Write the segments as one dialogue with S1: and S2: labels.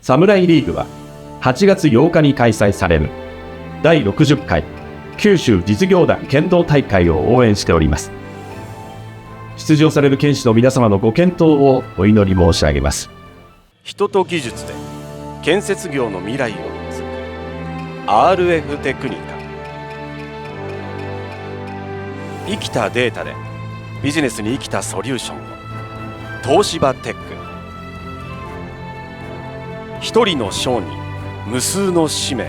S1: サムライリーグは8月8日に開催される第60回九州実業団剣道大会を応援しております。出場される剣士の皆様のご健闘をお祈り申し上げます。
S2: 人と技術で建設業の未来を築く RF テクニカ。生きたデータでビジネスに生きたソリューションを東芝テック。一人の商人、無数の使命、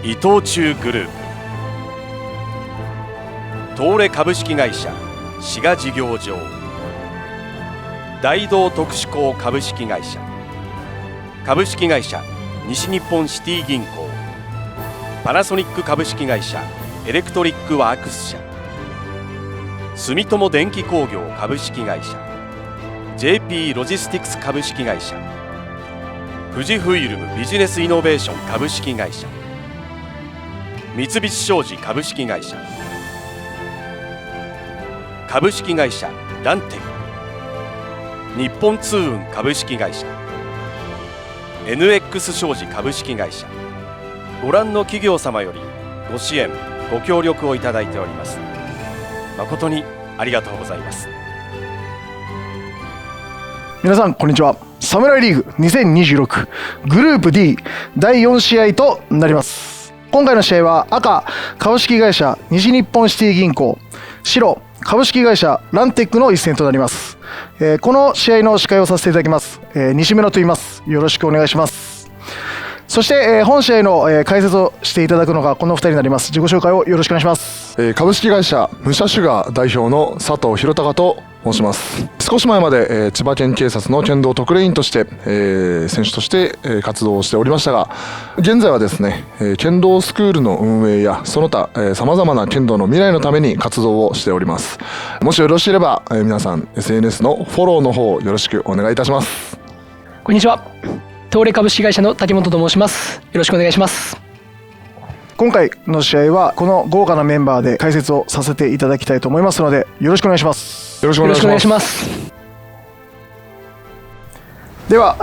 S2: 伊藤忠グループ。東レ株式会社滋賀事業場、大同特殊工株式会社、株式会社西日本シティ銀行、パナソニック株式会社エレクトリックワークス社、住友電機工業株式会社、 JP ロジスティクス株式会社、富士フイルムビジネスイノベーション株式会社、三菱商事株式会社、株式会社ランテン、日本通運株式会社、 NX 商事株式会社、ご覧の企業様よりご支援ご協力をいただいております。誠にありがとうございます。
S3: 皆さんこんにちは。サムライリーグ2026グループ D 第4試合となります。今回の試合は赤株式会社西日本シティ銀行、白株式会社ランテックの一戦となります。この試合の司会をさせていただきます、西村と言います。よろしくお願いします。そして、本試合の、解説をしていただくのがこの2人になります。自己紹介をよろしくお願いします。
S4: 株式会社武者シュガー代表の佐藤弘隆と申します。少し前まで、千葉県警察の剣道特例員として、選手として、活動をしておりましたが、現在はですね、剣道スクールの運営やその他さまざまな剣道の未来のために活動をしております。もしよろしければ、皆さん SNS のフォローの方よろしくお願いいたします。
S5: こんにちは。東レ株式会社の竹本と申します。よろしくお願いします。
S3: 今回の試合はこの豪華なメンバーで解説をさせていただきたいと思いますのでよろしくお願いします。
S4: よろしくお願いします。
S3: では、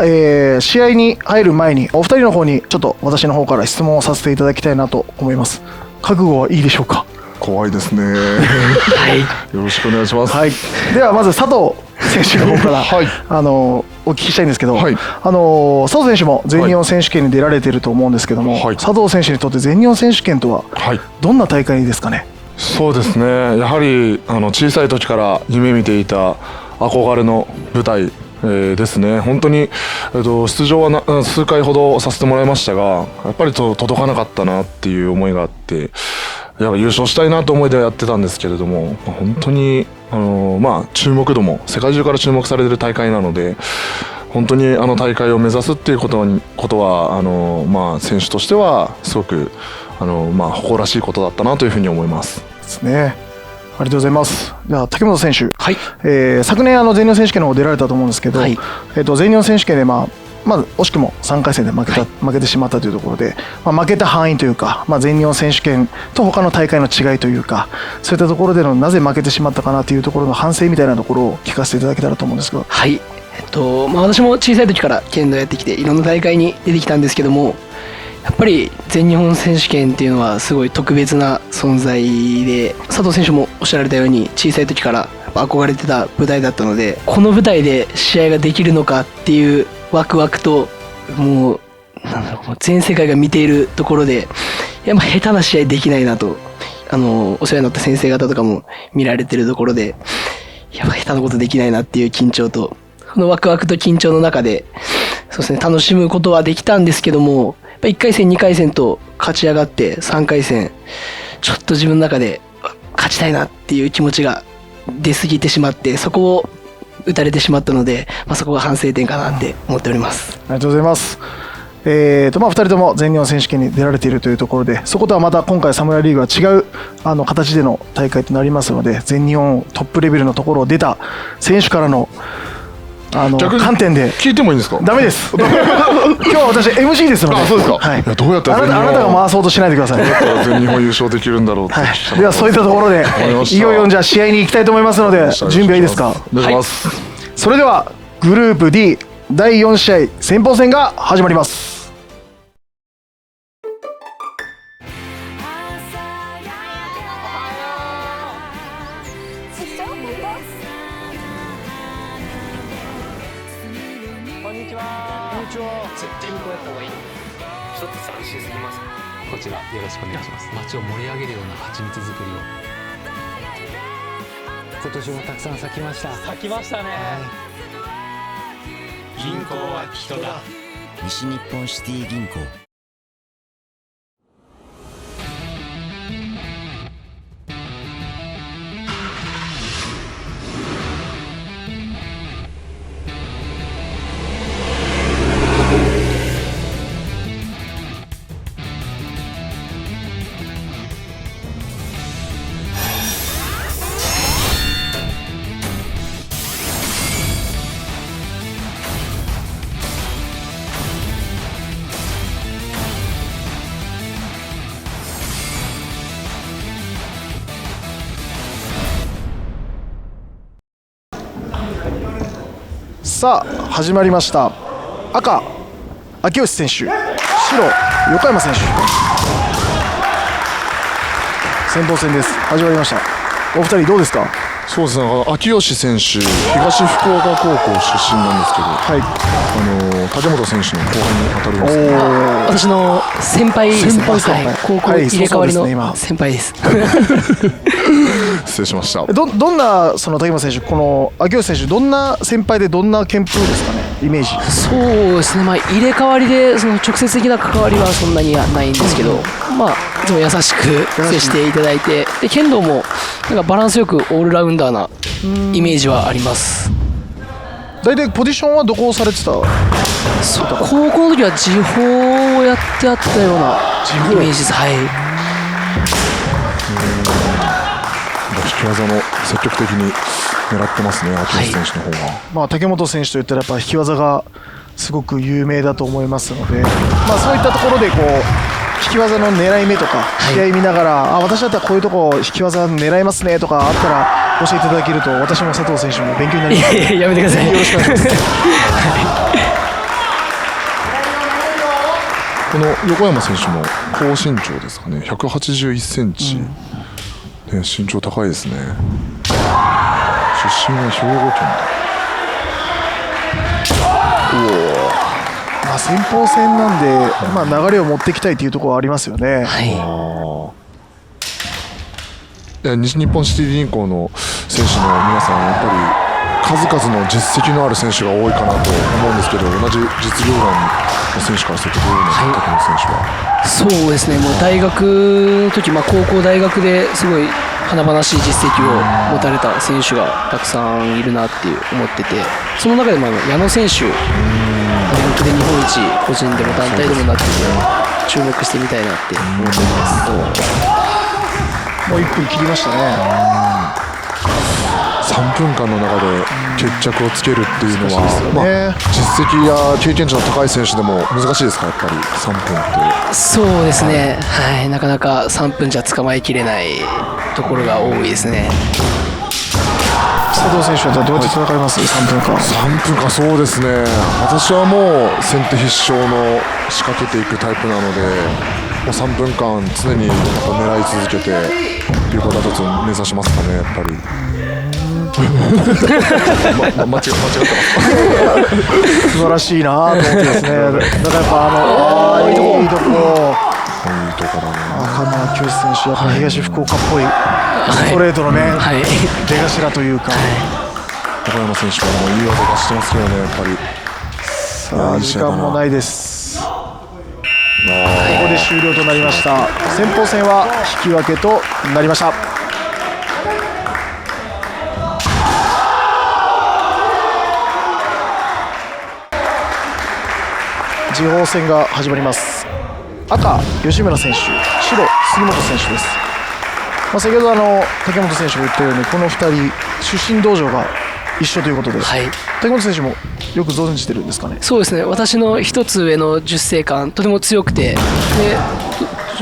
S3: 試合に入る前にお二人の方にちょっと私の方から質問をさせていただきたいなと思います。覚悟はいいでしょうか？
S4: 怖いですね。
S5: はい。
S4: よろしくお願いします。
S3: はい。ではまず佐藤選手の方から、
S4: はい、
S3: お聞きしたいんですけど、
S4: はい、
S3: 佐藤選手も全日本選手権に出られていると思うんですけども、はい、佐藤選手にとって全日本選手権とはどんな大会ですかね？
S4: そうですね、やはり小さい時から夢見ていた憧れの舞台ですね。本当に、出場は数回ほどさせてもらいましたが、やっぱり届かなかったなっていう思いがあって、優勝したいなと思いでやってたんですけれども、本当に注目度も世界中から注目されている大会なので、本当に大会を目指すっていうことは選手としてはすごく誇らしいことだったなというふうに思います。
S3: ですね。ありがとうございます。じゃあ竹本選手、
S5: はい、
S3: 昨年全日本選手権の方出られたと思うんですけど、はい、全日本選手権でまず惜しくも3回戦で負けてしまったというところで、負けた範囲というか、全日本選手権と他の大会の違いというか、そういったところでのなぜ負けてしまったかなというところの反省みたいなところを聞かせていただけたらと思うんですけど。
S5: はい、私も小さい時から剣道やってきていろんな大会に出てきたんですけども、やっぱり全日本選手権っていうのはすごい特別な存在で、佐藤選手もおっしゃられたように小さい時からやっぱ憧れてた舞台だったので、この舞台で試合ができるのかっていうワクワクと、もう全世界が見ているところで、やっぱ下手な試合できないなと、お世話になった先生方とかも見られてるところで、やっぱ下手なことできないなっていう緊張と、このワクワクと緊張の中で、そうですね、楽しむことはできたんですけども、やっぱ1回戦2回戦と勝ち上がって3回戦、ちょっと自分の中で勝ちたいなっていう気持ちが出過ぎてしまって、そこを打たれてしまったので、そこが反省点かなって思っております。
S3: ありがとうございます。2人とも全日本選手権に出られているというところで、そことはまた今回サムライリーグは違う形での大会となりますので、全日本トップレベルのところを出た選手からの観点で
S4: 聞いてもいいんですか？
S3: ダメです。今日は私 MC ですので。
S4: そうですか。
S3: はい。
S4: どうやって
S3: あなたが回そうとしないでください。
S4: どうやったら全日本優勝できるんだろうって。
S3: はい。ではそういったところでいよいよじゃあ試合に行きたいと思いますので、準備はいいですか？
S4: お願いします。
S3: それではグループ D 第4試合先鋒戦が始まります。
S6: 絶対にこうやった方がいい。ちょっと斬新すぎます。こちらよろしくお願いします。街を盛り上げるような蜂蜜作りを。今年もたくさん咲きました。咲きましたね。銀行は人だ。
S7: 西日本シティ銀行。
S3: さあ始まりました。赤秋吉選手、白横山選手、先鋒戦です。始まりました。お二人どうですか？
S4: そうですね、秋吉選手、東福岡高校出身なんですけど、
S3: はい、
S4: 竹本選手の後輩に当たりますね。
S5: 私の先輩ですね。
S3: 先輩か、
S5: はい、高校入れ替わりの先輩です。
S4: 失礼しました。
S3: どんなその竹本選手、この秋吉選手、どんな先輩でどんな旋風ですかね、イメージ。
S5: そうですね、入れ替わりでその直接的な関わりはそんなにないんですけど、いつも優しく接していただいて、で剣道もなんかバランスよくオールラウンダーなイメージはあります。
S3: 大体ポジションはどこをされてた？
S5: 高校の時は時報をやってあったようなイメージです。はい。
S4: 引き技の積極的に狙ってますね、秋吉選手の方が。
S3: 竹本選手といったらやっぱ引き技がすごく有名だと思いますので、そういったところでこう引き技の狙い目とか試合見ながら、私だったらこういうとこ引き技狙いますねとかあったら教えていただけると、私も佐藤選手も勉強になりますので
S5: やめてください。
S3: よろしくお願いします。
S4: この横山選手も高身長ですかね、181センチ、身長高いですね。出身は兵庫県。
S3: 先鋒戦なんで、流れを持っていきたいというところはありますよね。
S4: 西日本シティ銀行の選手の皆さん、やっぱり数々の実績のある選手が多いかなと思うんですけど、同じ実業団の選手からするとどういうのが竹本選手は。
S5: そうですね、もう大学の時、高校大学ですごい華々しい実績を持たれた選手がたくさんいるなって思ってて、その中でも矢野選手、大学で日本一個人でも団体でもなってて注目してみたいなって思っています。
S3: もう1分切りましたね。
S4: 3分間の中で決着をつけるっていうのは、
S3: ね、
S4: 実績や経験値の高い選手でも難しいですか、やっぱり3分って。
S5: そうですね、はい、なかなか3分じゃ捕まえきれないところが多いですね。
S3: 佐藤選手はどうやって戦います？3分間。
S4: 3分間、そうですね、私はもう先手必勝の仕掛けていくタイプなので、もう3分間常にやっぱ狙い続けていうこと一つ目指しますかね、やっぱり。間違ってます。
S3: 素晴らしいなと思ってですね。だからやっぱいいとこ。いいとこだね。秋吉選手、やっぱり東福岡っぽいストレートのね、出頭というか。
S4: 横山選手からもいい技出してますけどね、やっぱり。
S3: さあ時間もないです。ここで終了となりました。先鋒戦は引き分けとなりました。次鋒戦が始まります。赤吉村選手、白杉本選手です。先ほど竹本選手が言ったように、この2人出身道場が一緒ということで、竹本選手もよく存じてるんですかね。
S5: そうですね、私の一つ上の10世間とても強くて、で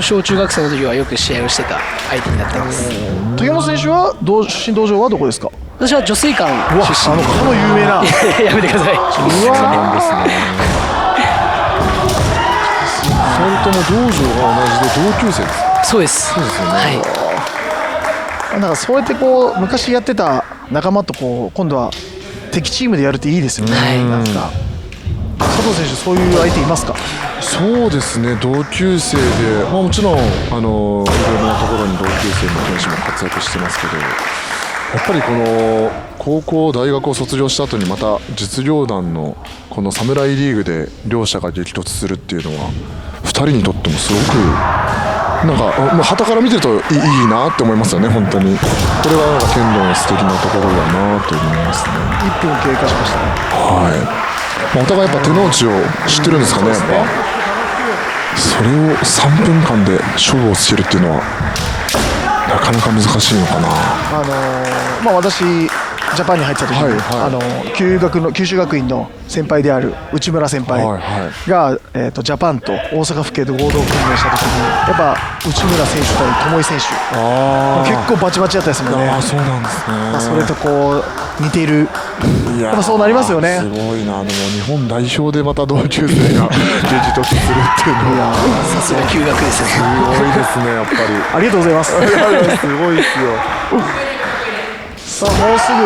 S5: 小中学生の時はよく試合をしてた相手になっています。
S3: 竹本選選手は出身道場はどこですか？
S5: 私は女水館
S3: うわ、
S5: 出身で
S3: かの有名な
S5: やめてください。
S3: うわ
S4: 2人とも道場が同じで同級生です。
S5: そうです。
S4: そうですよね。
S5: はい。
S3: なんかそうやってこう昔やってた仲間とこう今度は敵チームでやるっていいですよね。
S5: はい
S3: なんか佐藤選手そういう相手いますか？
S4: そうですね、同級生で、まあ、もちろんいろんなところに同級生の選手も活躍してますけど、やっぱりこの高校大学を卒業した後にまた実業団のこのサムライリーグで両者が激突するっていうのは2人にとってもすごくなんかまあ傍から見てるといいなって思いますよね。本当にこれはなんか剣道の素敵なところだなと思いますね。
S3: 1分経過しましたね。
S4: はい、まあ、お互いやっぱ手の内を知ってるんですかね。やっぱそれを3分間で勝負をつけるっていうのはなかなか難しいのかな。
S3: まあ私ジャパンに入ってた時に、
S4: はいはい、
S3: 九州学院の先輩である内村先輩が、ジャパンと大阪府警と合同訓練した時にやっぱ内村選手対友井選手結構バチバチだったですもんね。
S4: あ、そうなんですね。
S3: まあ、それとこう似ている、やっぱそうなりますよね。
S4: すごいな。でも日本代表でまた同級生が激突するっていうのは
S5: さすが休学ですね。
S4: すごいですね。やっぱり
S3: ありがとうございます。
S4: すごいですよ。
S3: さあもうすぐ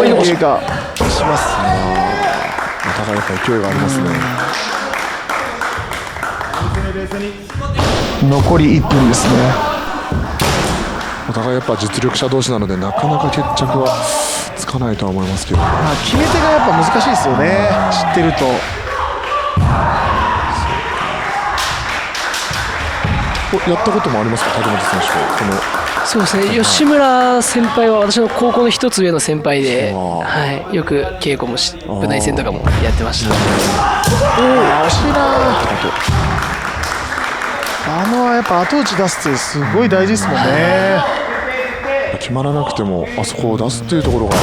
S3: 2分経過します。
S4: お互いやっぱ勢いがありますね。
S3: 残り1分ですね。
S4: お互いやっぱ実力者同士なのでなかなか決着はつかないとは思いますけど、
S3: まあ、決め手がやっぱ難しいですよね。知ってると。
S4: やったこともありますか、竹本選手と。
S5: そうですね、吉村先輩は私の高校の一つ上の先輩で、はい、よく稽古も部内戦とかもやってました。
S3: 惜しいな。やっぱ後打ち出すってすごい大事ですもんね。
S4: 決まらなくてもあそこを出すっていうところが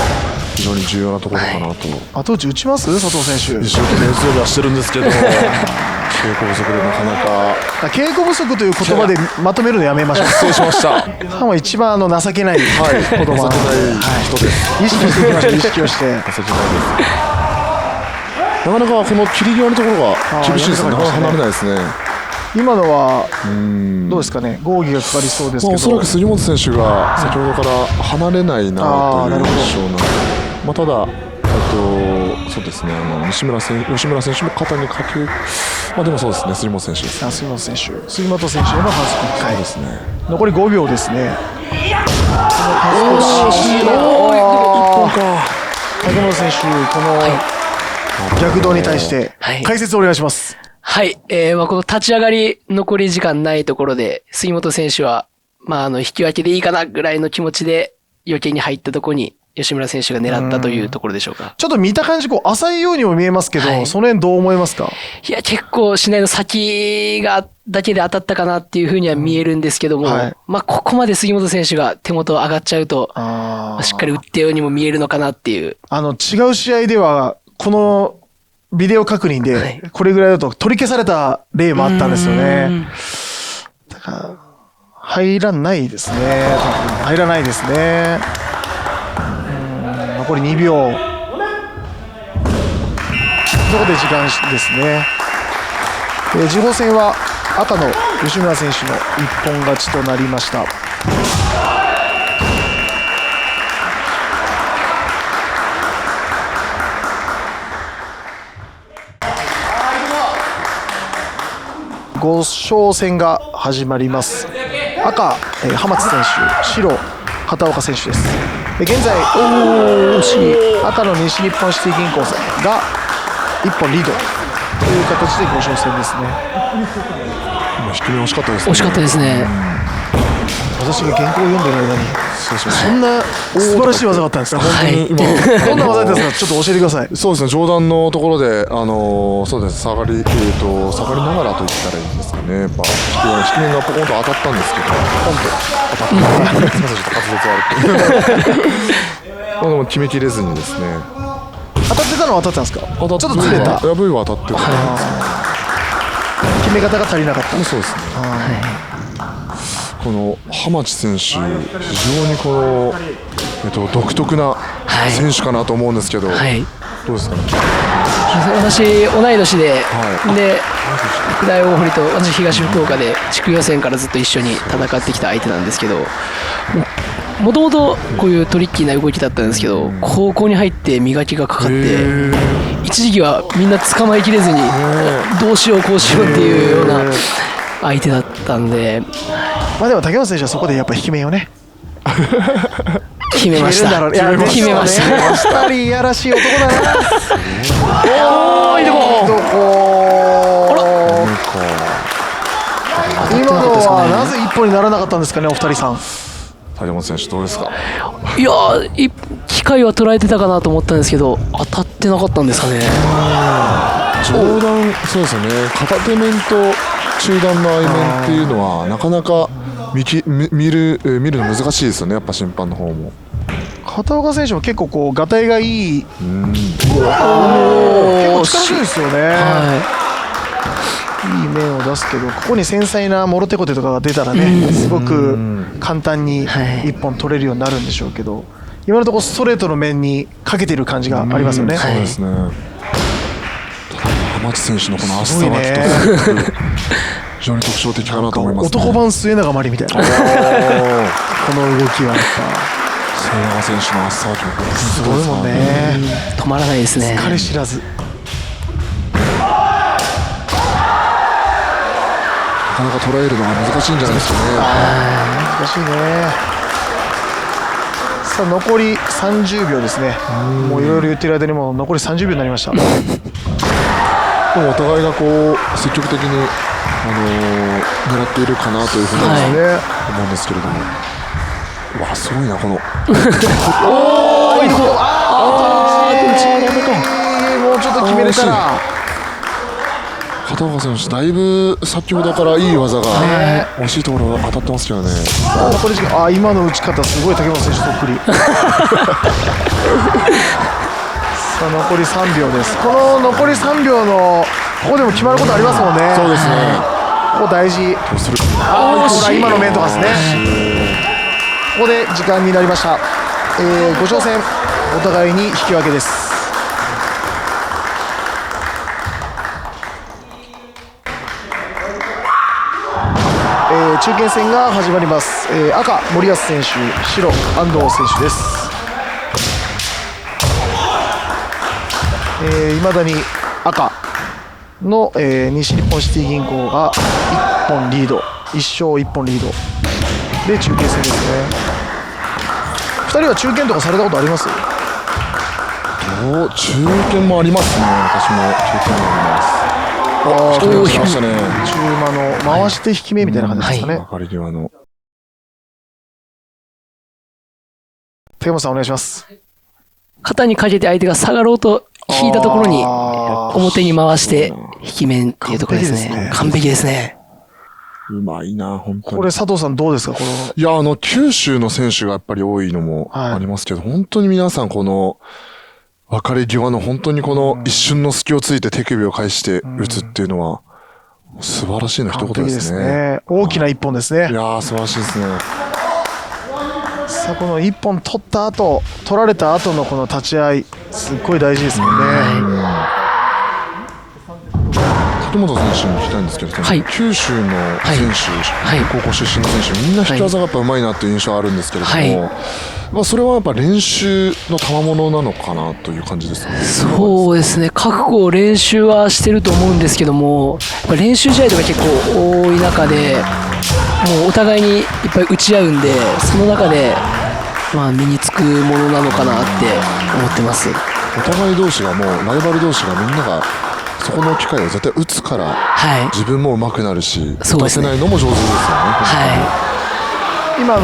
S4: 非常に重要なところかなと。
S3: 後打ち打ちます佐藤選手。
S4: 一生懸命練習はしてるんですけど稽古不足でなかなか。
S3: 稽古不足という言葉でまとめるのやめましょう。
S4: 失礼しました。
S3: もう一番情けない言葉、
S4: 情けない人です。
S3: 意識していきましょう。意識をして。
S4: 情けないです。なかなかこの切り際のところが厳しいですね。なかなか離れないですね。
S3: 今のはどうですかね。合議がかかりそうですけど、
S4: おそらく杉本選手が先ほどから離れないなという印象なので、まあ、ただそうですね、吉村選手も肩にかけ、まあ、でもそうですね、杉本選手です、ね、
S3: 杉本選手への反則1回
S4: ですね。
S3: 残り5秒ですね。竹本選手、この逆動に対して解説をお願いします。
S5: はい、まあ、この立ち上がり残り時間ないところで杉本選手は、まあ、引き分けでいいかなぐらいの気持ちで余計に入ったところに吉村選手が狙ったというところでしょうか。
S3: ちょっと見た感じこう浅いようにも見えますけど、その辺どう思いますか？
S5: いや結構市内の先だけで当たったかなっていうふうには見えるんですけども、まあここまで杉本選手が手元上がっちゃうとしっかり打ったようにも見えるのかなっていう。
S3: 違う試合ではこのビデオ確認でこれぐらいだと取り消された例もあったんですよね。だから入らないですね。入らないですね。残り2秒。ここで時間ですね。次鋒戦は赤の吉村選手の一本勝ちとなりました。5勝戦が始まります。赤、浜津選手、白、畑岡選手です。現在赤の西日本シティ銀行さんが1本リードという形で5勝戦ですね。
S4: 今低め惜しかったですね。
S5: 惜しかったですね。
S3: 私が原稿を読んでる間にそんな素晴らしい技があったんですか？
S5: はい。
S3: どんな技ですか？ちょっと教えてください。
S4: そうですね、上段のところでそうです、下がりながらと言ったらいいんですかね。やっぱ低めがポコンと当たったんですけど、ポンと当たって、すみません、ちょっと滑舌悪くでも決めきれずにですね。
S3: 当たってたのは当たってたんですか？ちょっとずれた。
S4: 部位は当たってたんです
S3: 決め方が足りなかった。
S4: そうですね。この浜地選手、非常にこの、独特な選手かなと思うんですけど、
S5: はい、
S4: どうですかね。
S5: 私同い年で、
S4: はい、
S5: で福大大堀と私東福岡で地区予選からずっと一緒に戦ってきた相手なんですけど、もともとこういうトリッキーな動きだったんですけど、高校に入って磨きがかかって、一時期はみんな捕まえきれずにどうしようこうしようっていうような相手だったんで、
S3: まあでも竹本選手はそこでやっぱ低めをね
S5: 決めました。決めました。
S3: スタリーやらしい男だな。
S5: おー、いいとこ。
S3: 今のはなぜ一本にならなかったんですかね、お二人さん。
S4: 竹本選手どうですか。
S5: いやー、機会は捉えてたかなと思ったんですけど、当たってなかったんですかね。
S4: 上段、そうですよね。片手面と中段の合面っていうのはなかなか見るの難しいですよね。やっぱ審判の方も。
S3: 片岡選手も結構こうガタイがいい。結構力強いですよね。いい面を出すけど、ここに繊細なモロテコテとかが出たらね、すごく簡単に一本取れるようになるんでしょうけど、今のところストレートの面にかけてる感じがありますよね。
S4: そうですね。浜地選手のこの足さばきと非常に特徴的かなと思いますね。
S3: 男版末永まりみたいなこの動きはやっぱ
S4: 末永選手の足さばきも
S3: すごいもんね。
S5: 止まらないですね。
S3: 疲れ知らず。
S4: なかなか捉えるのが難しいんじゃないですかね。
S3: 難しいね。さあ残り30秒ですね。もういろいろ言ってる間にもう残り30秒になりました。で
S4: もお互いがこう積極的に、狙っているかなというふうに、思うんですけれども、うわすごいなこの
S3: おー、いいとこ。もうちょっと決めれたら。
S4: 片岡選手だいぶ先ほどからいい技が惜しいところ当たってますけどね。
S3: 残り時間、今の打ち方すごい竹本選手そっくり。さあ残り3秒です。この残り3秒のここでも決まることありますもんね。
S4: そうですね。
S3: ここ大事。ほら今の面とかですね。ここで時間になりました。5勝戦お互いに引き分けです。中堅戦が始まります。赤森保選手、白安藤選手です。いまだに赤の、西日本シティ銀行が1本リード、1勝1本リードで中堅戦ですね。2人は中堅とかされたことあります？
S4: 中堅もありますね。私も中堅もあります。
S3: 中馬の回して引き目みたいな感じですかね。
S4: 分かり際の
S3: 竹本さんお願いします。
S5: 肩にかけて相手が下がろうと引いたところに表に回して引き面っていうところですね。完璧ですね。
S4: うまいな本当に。
S3: これ佐藤さんどうですかこの。
S4: いや九州の選手がやっぱり多いのもありますけど、本当に皆さんこの別れ際の本当にこの一瞬の隙をついて手首を返して打つっていうのは素晴らしいの一言ですね。
S3: 大きな一本ですね。
S4: いやー素晴らしいですね。
S3: さあこの一本取った後、取られた後のこの立ち合いすっごい大事ですもんね。
S4: 竹本選手に聞きたいんですけれども、九州の選手、高校出身の選手みんな引き技がやっぱ上手いなという印象があるんですけれども、まあそれはやっぱ練習の賜物なのかなという感じですかね。
S5: そうですね。覚悟を練習はしてると思うんですけども、練習試合とか結構多い中で、もうお互いにいっぱい打ち合うんで、その中でまあ身につくものなのかなって思ってます。
S4: お互い同士がもうライバル同士がみんながそこの機会を絶対打つから、自分も上手くなるし、打たせないのも上手ですよね。
S3: 今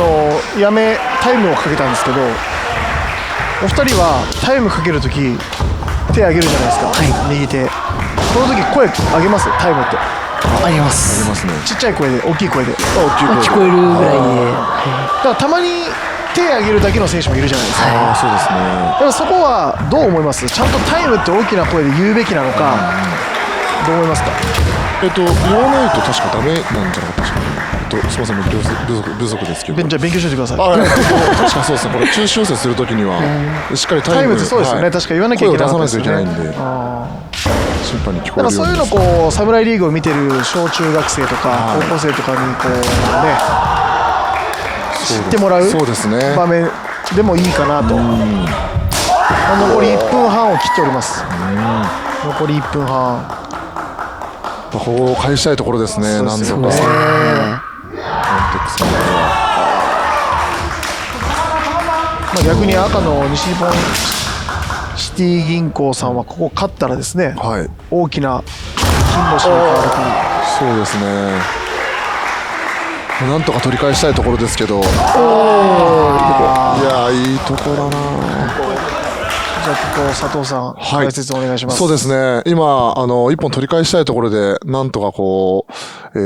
S3: やめタイムをかけたんですけど、お二人はタイムかけるとき手上げるじゃないですか、右手。この時声上げます？タイムって
S5: あります。
S4: ありますね。
S3: ちっちゃい声で大きい声で
S5: 聞こえるぐらいで、
S3: だからたまに手上げるだけの選手もいるじゃないですか。
S4: そうですね。
S3: だからそこはどう思います？ちゃんとタイムって大きな声で言うべきなのか、どう思いますか？
S4: 言わないと確かダメなんじゃなかったですかね。すみません、不足ですけど。
S3: じゃあ勉強しておいてください。
S4: 確かそうですね、これ中止要請するときにはしっかりタイム
S3: ってそうですよね、確か言わなきゃいけない
S4: 声を出さないといけないんで、審判に聞こえるように。
S3: だからそういうのこうサムライリーグを見てる小中学生とか高校生とかにこうね知ってもらう
S4: そうですね
S3: 場面でもいいかなと。残り1分半を切っております。残り1分半。
S4: ここを返したいところですね。なんとか。
S3: そうですね。逆に赤の西日本シティ銀行さんはここ勝ったらですね、
S4: はい、
S3: 大きな金星に変わるという。
S4: そうですね。なんとか取り返したいところですけど。いやいいところだな。
S3: じゃあここ佐藤さん、解説お願いします。
S4: そうですね。今一本取り返したいところでなんとかこう、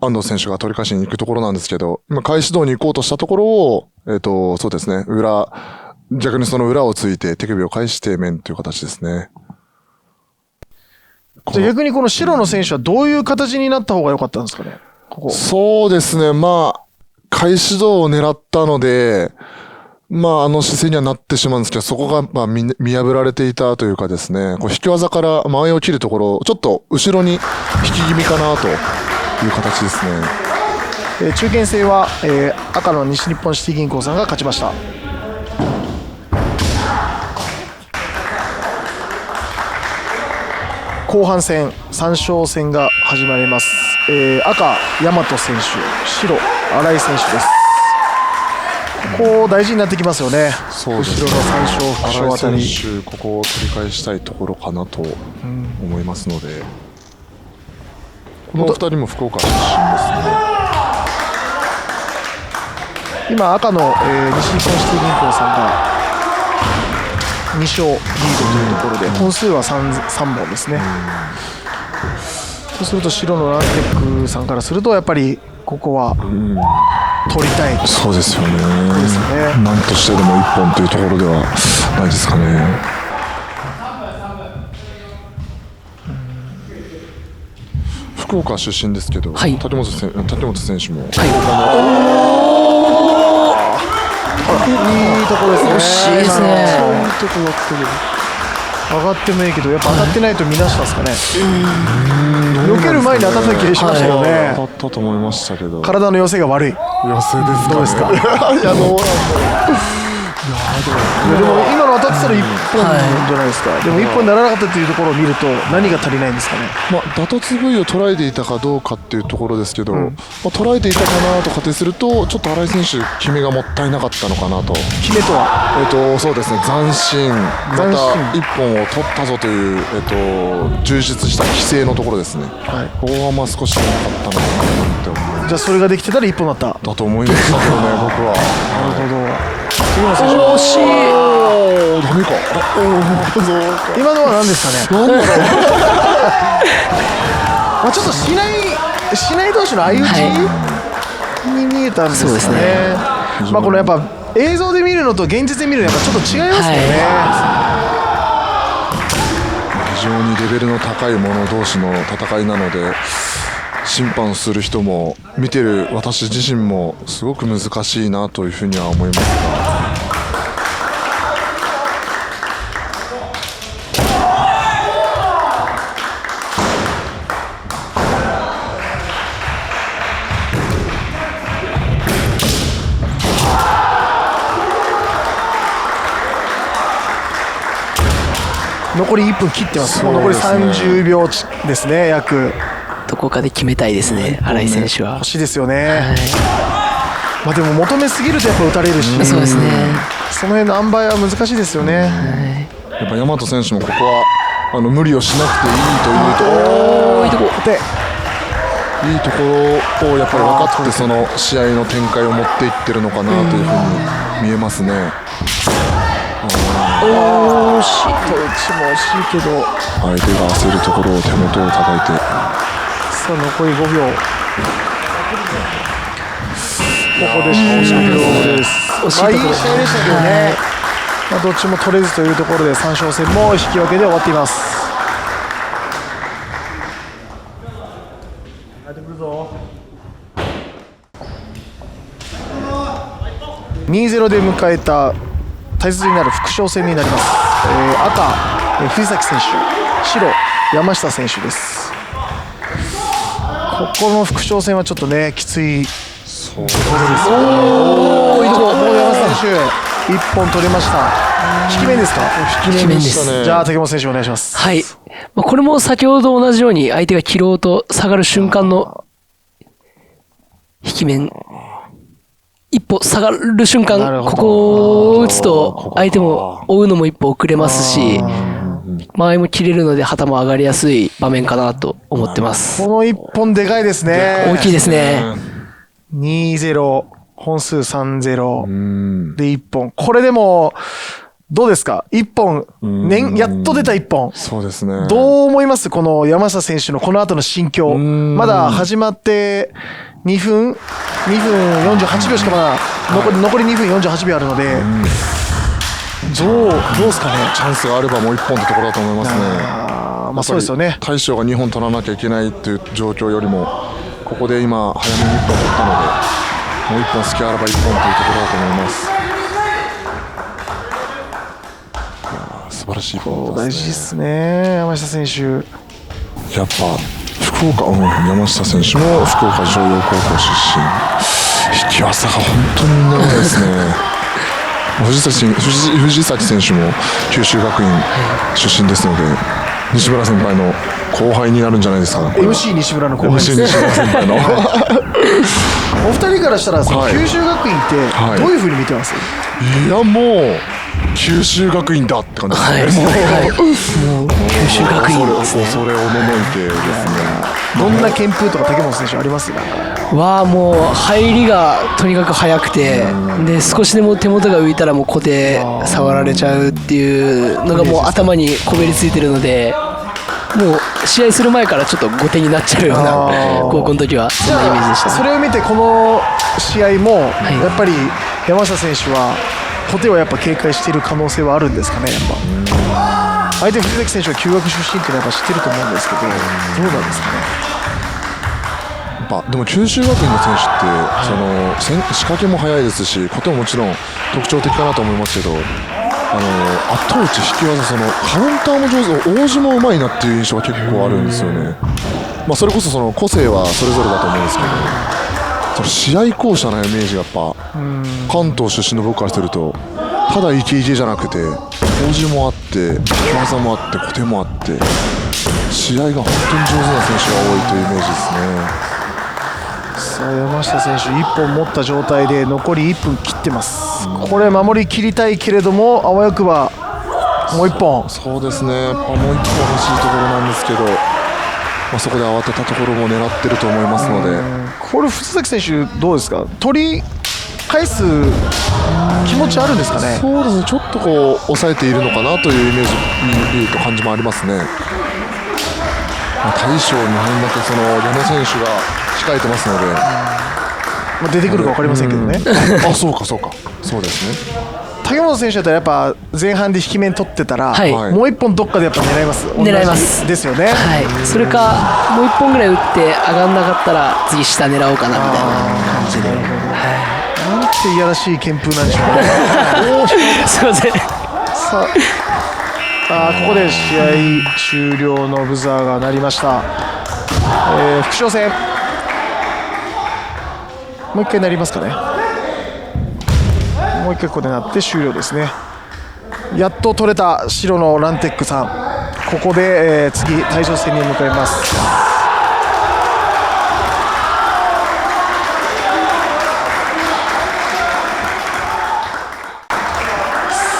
S4: 安藤選手が取り返しに行くところなんですけど、今開始道に行こうとしたところをそうですね。逆にその裏をついて手首を返して面という形ですね。
S3: じゃあ逆にこの白の選手はどういう形になった方が良かったんですかね。ここ。
S4: そうですね。開始道を狙ったので。姿勢にはなってしまうんですけど、そこが見破られていたというかですね、こう引き技から前を切るところ、ちょっと後ろに引き気味かなという形です
S3: ね。中堅戦は、赤の西日本シティ銀行さんが勝ちました。後半戦3勝戦が始まります。赤大和選手、白新井選手です。こう大事になってきますよね。
S4: そうですね。
S3: 後ろの3勝副賞あたり、
S4: 選手ここを取り返したいところかなと思いますので、この2人も福岡出身ですね。
S3: 今赤の、西日本シティ銀行さんが2勝リードというところで、本数は 3本ですね。そうすると白のランテックさんからするとやっぱりここは取りたい。
S4: そうですよね。
S3: そうですね。
S4: なんとしてでも1本というところではないですかね。福岡出身ですけど、立本選手も、
S3: いいところですね。
S5: 惜しいですね。
S3: ちょっと上がってもいいけど、やっぱ当たってないと見なしたんですかね。避ける前に当たった気がしましたよね。
S4: 当たったと思いましたけど、
S3: 体の寄せが悪い。
S4: 寄せですかね。
S3: どうですか。
S4: いや、どうなんだろう。
S3: でも今の当たってたら1本じゃないですか。でも1本にならなかったというところを見ると何が足りないんですかね。
S4: 打突部位を捉えていたかどうかっていうところですけど、捉えていたかなと仮定すると、ちょっと新井選手決めがもったいなかったのかなと。
S3: 決めとは
S4: そうですね。斬新、また1本を取ったぞという、充実した規制のところですね。ここは少しなかったのかなって思います。
S3: じゃあそれができてたら1本だった。
S4: だと思いましたけどね、僕は。
S3: なるほど。次の選手
S5: 惜しい。
S4: ダメか。
S3: 今のは何ですかね。
S4: なんだろう。
S3: ちょっとしない同士の相打ちに見えたんですかね。
S5: そうですね。
S3: このやっぱ映像で見るのと現実で見るのやっぱちょっと違いますよね。
S4: 非常にレベルの高い者同士の戦いなので、審判する人も見てる私自身もすごく難しいなというふうには思いますが。
S3: 残り1分切ってます。もう残り30秒ですね、約。
S5: どこかで決めたいですね、新井選手は。
S3: 欲しいですよね。でも求めすぎるとやっぱ打たれるし、
S5: そうですね。
S3: その辺の塩梅は難しいですよね。
S4: やっぱ大和選手もここは無理をしなくていいといういいところをやっぱり分かってその試合の展開を持っていってるのかなというふうに見えますね。
S3: 惜しい。どっちも惜しいけど
S4: 相手が焦るところを手元を叩いて、
S3: さあ残り5秒。ここで勝負です。いい試合でしたけどね。どっちも取れずというところで3勝戦も引き分けで終わっています。入ってくるぞ。2-0 で迎えた大切になる副将戦になります。赤、藤崎選手、白、山下選手です。ここの副将戦はちょっとねきつい。
S4: そうですね。
S3: おお、いいとこ。山下選手1本取れました。引き面ですか？
S5: 引き面です。
S3: じゃあ竹本選手お願いします。
S5: はい。これも先ほど同じように相手が切ろうと下がる瞬間の引き面、一歩下がる瞬間、ここを打つと相手も追うのも一歩遅れますし、間合いも切れるので旗も上がりやすい場面かなと思ってます。
S3: この1本でかいですね。
S5: 大きいですね。
S3: 2-0、本数3-0で1本。これでもどうですか？1本、やっと出た1本。
S4: そうですね。
S3: どう思います？この山下選手のこの後の心境。まだ始まって2分48秒しかまだ残り2分48秒あるので、どうですかね？
S4: チャンスがあればもう1本ってところだと思いますね。
S3: まあそうですよね。
S4: 大将が2本取らなきゃいけないという状況よりも、ここで今早めに1本取ったので、もう1本隙あれば1本というところだと思います。素晴らしいポイントですね。
S3: 大事ですね、山下選手。
S4: やっぱ福岡、山下選手も福岡城陽高校出身、引き技が本当に長いですね。藤崎選手も九州学院出身ですので、西村先輩の後輩になるんじゃないですか。
S3: MC 西村の後輩です。
S4: MC 西村先輩の
S3: お二人からしたら、はい、九州学院ってどういうふうに見てます？
S4: いや、もう九州学院だって感じですね。
S5: もう九州学院ですね。
S4: それをののいてですね。
S3: どんな旋風とか竹本選手あります？
S5: もう入りがとにかく速くて、で少しでも手元が浮いたらもう固定触られちゃうっていうのがもう頭にこびりついてるので、もう試合する前からちょっと後手になっちゃうような高校の時はそんなイメージでした、ね。
S3: それを見てこの試合もやっぱり山下選手は小手をやっぱ警戒している可能性はあるんですかね。やっぱ相手藤崎選手は休学出身っていうのはやっぱ知ってると思うんですけど、どうなんですかね。
S4: でも九州学院の選手ってその仕掛けも速いですし、小手ももちろん特徴的かなと思いますけど、後打ち引き技、そのカウンターも上手、応じもうまいなっていう印象が結構あるんですよね。それこそその個性はそれぞれだと思うんですけど、その試合巧者なイメージがやっぱ関東出身の僕からすると、ただイケイケじゃなくて応じもあって引き技もあって小手もあって、試合が本当に上手な選手が多いというイメージですね。
S3: さあ山下選手1本持った状態で残り1分切ってます。これ守り切りたいけれども、あわよくばもう1本。
S4: そうですね、もう1本欲しいところなんですけど、そこで慌てたところも狙ってると思いますので、
S3: これ藤崎選手どうですか？取り返す気持ちあるんですかね？
S4: そうですね、ちょっとこう抑えているのかなというイメージ見ると感じもありますね。大将2本だけその矢野選手が控えてますので、
S3: 出てくるか分かりませんけどね。
S4: そうかそうですね。
S3: 竹本選手だったらやっぱ前半で引き面取ってたら、もう1本どっかでやっぱ狙います。
S5: 狙います
S3: ですよね。
S5: はい。それかもう1本ぐらい打って上がんなかったら次下狙おうかなみたいな感じで。
S3: なんていやらしい旋風なんでしょうね。
S5: すいません。
S3: さあ、ここで試合終了のブザーが鳴りました。副将戦もう一回鳴りますかね。もう一回ここで鳴って終了ですね。やっと取れた白のランテックさん、ここで、次対象戦に向かいます。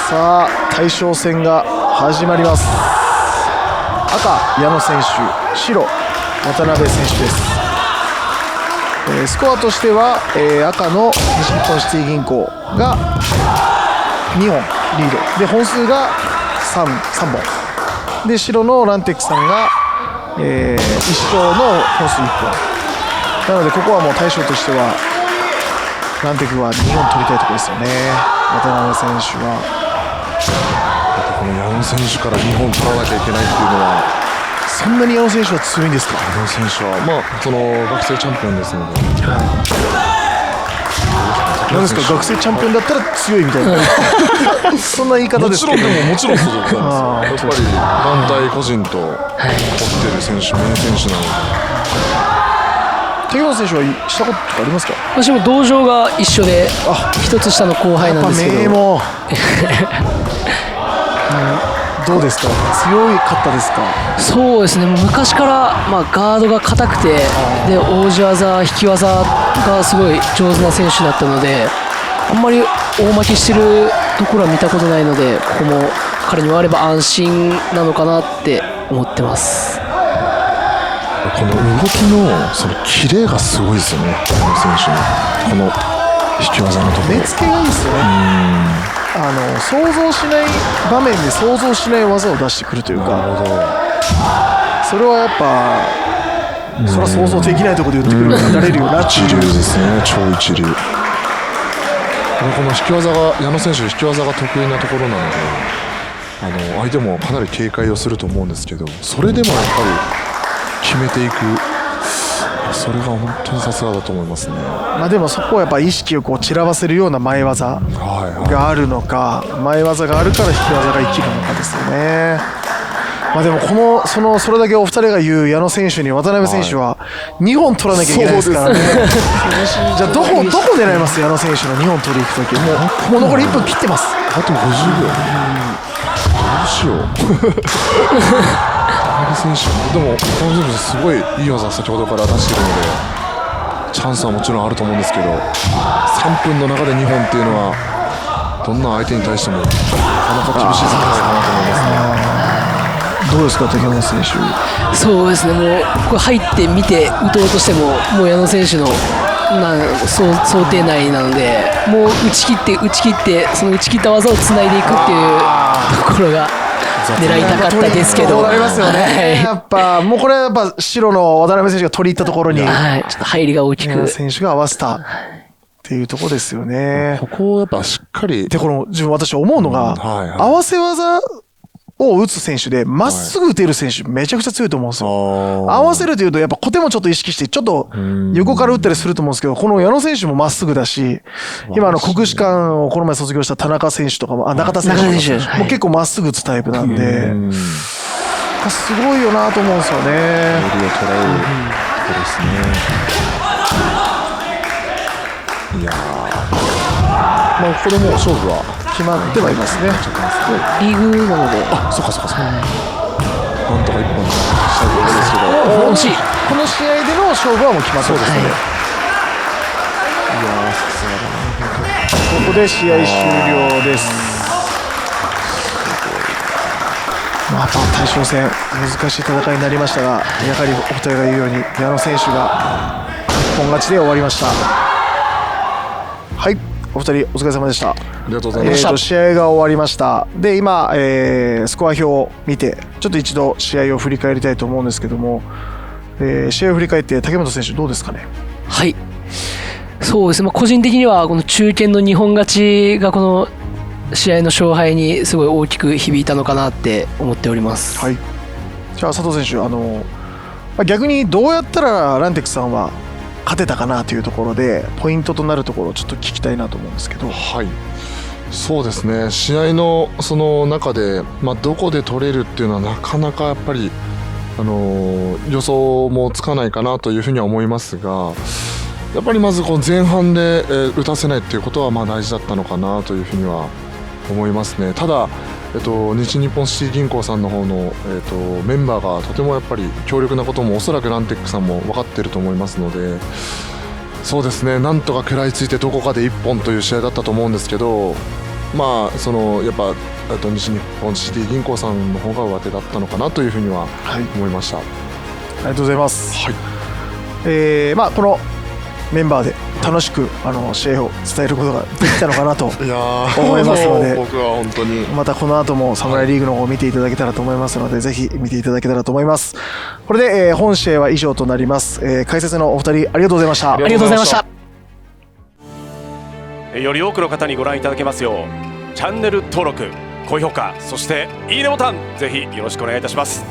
S3: さあ対象戦が始まります。赤矢野選手、白渡辺選手です。スコアとしては、赤の西日本シティ銀行が2本リードで、本数が 3本で、白のランテックさんが、1勝の本数1本なので、ここはもう対象としてはランテックは2本取りたいところですよね。渡辺選手は
S4: この矢野選手から2本取らなきゃいけないっていうのは、
S3: そんなに矢野選手は強いんですか？
S4: 矢野選手はその学生チャンピオンですので、そ
S3: なんですか、学生チャンピオンだったら強いみたいなそんな言い方ですけど、
S4: もちろんそうでございます。やっぱり団体個人と持ってる選手、名選手なので。
S3: 竹本選手はしたこととかありますか？
S5: 私も道場が一緒で一つ下の後輩なんですけど、
S3: やっぱ名門どうですか、強いかったですか？
S5: そうですね、もう昔から、ガードが硬くて、で王子技、引き技がすごい上手な選手だったので、あんまり大負けしてるところは見たことないので、ここも彼にはあれば安心なのかなって思ってます。
S4: この動きのそのキレがすごいですよね、この選手のこの引き技のところ。
S3: 目つけがいいですよね。想像しない場面で想像しない技を出してくるというか、それはやっぱそれは想像できないところで打ってくるから打たれるよなっていう。
S4: 一流ですね、超一流。この引き技が矢野選手、引き技が得意なところなので、相手もかなり警戒をすると思うんですけど、それでもやっぱり決めていく、それが本当にさすがだと思いますね。
S3: でもそこはやっぱ意識をこう散らばせるような前技があるのか、前技があるから引き技が生きるのかですよね。でもそれだけお二人が言う矢野選手に渡辺選手は2本取らなきゃいけないですからね。じゃあどこ狙います？矢野選手の2本取りに行くとき、もう残り1分切ってます。
S4: あと50秒。どうしよう。渡辺選手でも渡辺選手すごいいい技先ほどから出しているのでチャンスはもちろんあると思うんですけど、3分の中で2本っていうのはどんな相手に対してもなかなか厳しい戦いかなと思いますね。
S3: どうですか、竹本選手？
S5: そうですね、もうここ入って見て打とうとしても、もう矢野選手の想定内なので、もう打ち切ってその打ち切った技をつないでいくっていうところが狙いたかったですけど、
S3: そうなりますよね。やっぱもうこれはやっぱ白の渡辺選手が取り入ったところに、
S5: ちょっと入りが大きく
S3: 選手が合わせたっていうところですよね。
S4: ここをやっぱしっかり。
S3: で私思うのが、合わせ技を打つ選手でまっすぐ打てる選手めちゃくちゃ強いと思うんですよ。合わせるというとやっぱ小手もちょっと意識してちょっと横から打ったりすると思うんですけど、この矢野選手もまっすぐだし、今国士舘をこの前卒業した田中選手とかも中田選手も結構まっすぐ打つタイプなんで、すごいよなと思うんですよね。
S4: ボールを捉える人ですね。いやー、これも勝負は
S3: 決まってはいますね。
S5: リーグなので、
S4: そうか。なんとか一本したいところですけど、
S5: 惜しい。
S3: この試合での勝負はもう決まってますね。
S4: いやー、さすがだな。
S3: ここで試合終了です。大将戦難しい戦いになりましたが、やはりお二人が言うように矢野選手が一本勝ちで終わりました。はい、お二人お疲れ様でした。
S4: ありがとうございました。
S3: 試合が終わりました。で今、スコア表を見てちょっと一度試合を振り返りたいと思うんですけども、試合を振り返って竹本選手どうですかね？
S5: はい、そうですね、個人的にはこの中堅の2本勝ちがこの試合の勝敗にすごい大きく響いたのかなって思っております。
S3: はい、じゃあ佐藤選手、逆にどうやったらランテックさんは勝てたかなというところでポイントとなるところをちょっと聞きたいなと思うんですけど。
S4: はい、そうですね、試合のその中で、どこで取れるっていうのはなかなかやっぱり、予想もつかないかなというふうには思いますが、やっぱりまずこう前半で、打たせないっていうことは大事だったのかなというふうには思いますね。ただ、西日本シティ銀行さんの方の、メンバーがとてもやっぱり強力なこともおそらくランテックさんも分かっていると思いますので、そうですね、なんとか食らいついてどこかで1本という試合だったと思うんですけど、やっぱ西日本シティ銀行さんの方が上手だったのかなというふうには思いました。
S3: ありがとうございます。
S4: はい、
S3: このメンバーで楽しく試合を伝えることができたのかなと思いますので、
S4: 僕は本当に
S3: またこの後もサムライリーグの方を見ていただけたらと思いますので、ぜひ見ていただけたらと思います。これで、本試合は以上となります。解説のお二人ありがとうございました。
S5: ありがとうございました。
S2: より多くの方にご覧いただけますようチャンネル登録、高評価、そしていいねボタンぜひよろしくお願いいたします。